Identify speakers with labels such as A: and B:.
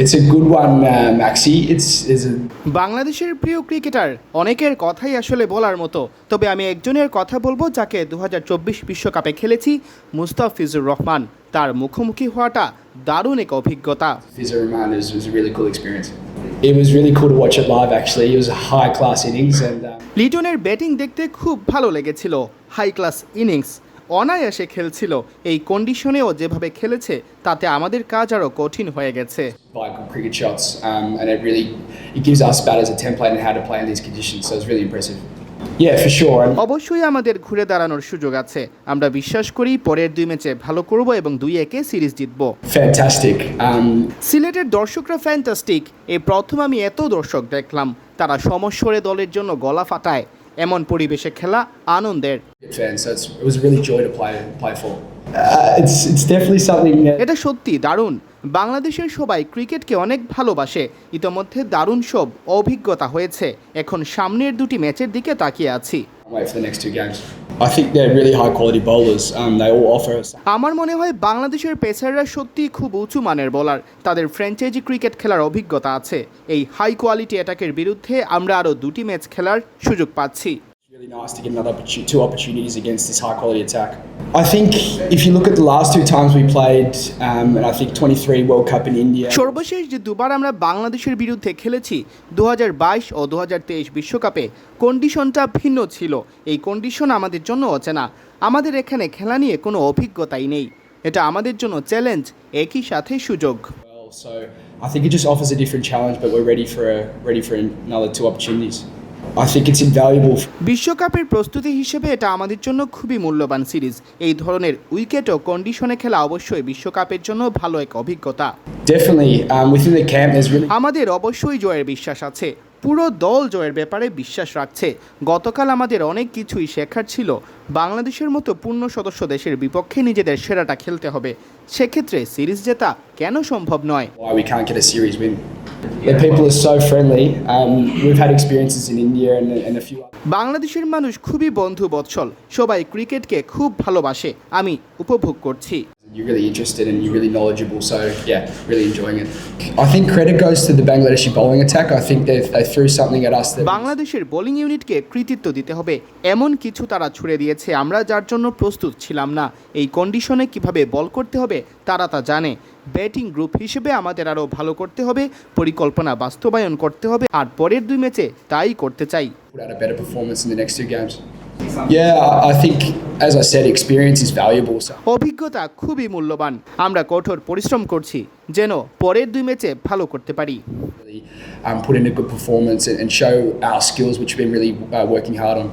A: It's a good one, Maxi. It's a
B: বাংলাদেশের প্রিয় cricketer অনেকের কথাই আসলে বলার মতো, তবে আমি একজনের কথা বলবো যাকে 2024 বিশ্বকাপে খেলেছি, মুস্তাফিজুর রহমান। তার মুখোমুখি হওয়াটা দারুণ এক অভিজ্ঞতা।
A: Fizzer Rahman was a really cool experience. It was really cool to watch it live. Actually, it was a high class innings, and
B: লিটনের ব্যাটিং দেখতে খুব ভালো লেগেছিল, হাই ক্লাস ইনিংস, অনায়াসে খেলছিল। এই কন্ডিশনেও যেভাবে খেলেছে তাতে আমাদের কাজ আরও কঠিন হয়ে গেছে।
A: by good cricket shots, and it gives us batters a template on how to play in these conditions. So it's really impressive. Yeah, for sure. And
B: অবশ্যই আমাদের ঘুরে দাঁড়ানোর সুযোগ আছে। আমরা বিশ্বাস করি পরের 2 ম্যাচে ভালো করব এবং 2-1 সিরিজ জিতব।
A: fantastic.
B: সিলেটের দর্শকরা ফ্যান্টাস্টিক। এই প্রথম আমি এত দর্শক দেখলাম, তারা সমস্বরে দলের জন্য গলা ফাটায়। এমন পরিবেশে খেলা আনন্দের।
A: Fans, so it was a really joy to play for. It's definitely something that
B: এটা সত্যি দারুণ। বাংলাদেশের সবাই ক্রিকেটকে অনেক ভালোবাসে। ইতোমধ্যে দারুণ সব অভিজ্ঞতা হয়েছে। এখন সামনের 2টি ম্যাচের দিকে তাকিয়ে আছি।
A: I'll wait for the next 2 games. I think they're really high quality bowlers. They all offer us.
B: আমার মনে হয় বাংলাদেশের পেসাররা সত্যি খুব উঁচু মানের বোলার। তাদের ফ্র্যাঞ্চাইজি ক্রিকেট খেলার অভিজ্ঞতা আছে। এই হাই কোয়ালিটি অ্যাটাকের বিরুদ্ধে আমরা আরও 2টি ম্যাচ খেলার সুযোগ পাচ্ছি।
A: It's really nice to get another 2 opportunities against this high quality attack. I think if you look at the last 2 times we played, and I think 23 World Cup in India.
B: সর্বশেষ যে দুবার আমরা বাংলাদেশের বিরুদ্ধে খেলেছি 2022 ও 2023 বিশ্বকাপে, কন্ডিশনটা ভিন্ন ছিল। এই কন্ডিশন আমাদের জন্য অচেনা। আমাদের এখানে খেলা নিয়ে কোনো অভিজ্ঞতাই নেই। এটা আমাদের জন্য চ্যালেঞ্জ, একই সাথে সুযোগ।
A: So I think it just offers a different challenge, but we're ready for another 2 opportunities. I think it's invaluable.
B: বিশ্বকাপের প্রস্তুতি হিসেবে এটা আমাদের জন্য খুবই মূল্যবান সিরিজ। এই ধরনের উইকেট ও কন্ডিশনে খেলা অবশ্যই বিশ্বকাপের জন্য ভালো এক অভিজ্ঞতা।
A: Definitely, within the camp, there's really
B: আমাদের অবশ্যই জয়ের বিশ্বাস আছে। পুরো দল জয়ের ব্যাপারে বিশ্বাস রাখছে। গতকাল আমাদের অনেক কিছুই শেখার ছিল। বাংলাদেশের মতো পূর্ণ সদস্য দেশের বিপক্ষে নিজেদের সেরাটা খেলতে হবে। সেক্ষেত্রে সিরিজ জেতা কেন সম্ভব নয়?
A: why we can't get a series win. The people are so friendly. We've had experiences in India and a few other.
B: বাংলাদেশের মানুষ খুবই বন্ধু বৎসল, সবাই ক্রিকেটকে খুব ভালোবাসে। আমি উপভোগ করছি।
A: You're really interested and you're really knowledgeable, so yeah, really enjoying it. I think credit goes to the Bangladeshi bowling attack. I think they threw something at us that
B: বাংলাদেশের বোলিং ইউনিটকে কৃতিত্ব দিতে হবে। এমন কিছু তারা ছুড়ে দিয়েছে আমরা যার জন্য প্রস্তুত ছিলাম না। এই কন্ডিশনে কিভাবে বল করতে হবে তারা তা জানে। ব্যাটিং গ্রুপ হিসেবে আমাদের আরও ভালো করতে হবে, পরিকল্পনা বাস্তবায়ন করতে হবে, আর পরের 2 ম্যাচে তাই করতে চাই।
A: put out a better performance in the next 2 games. Yeah, I think, as I said, experience is valuable. So
B: অভিজ্ঞতা খুবই মূল্যবান। আমরা কঠোর পরিশ্রম করছি যেন পরের 2 ম্যাচে ভালো করতে পারি।
A: really put in a good performance and show our skills, which we've been really working hard on.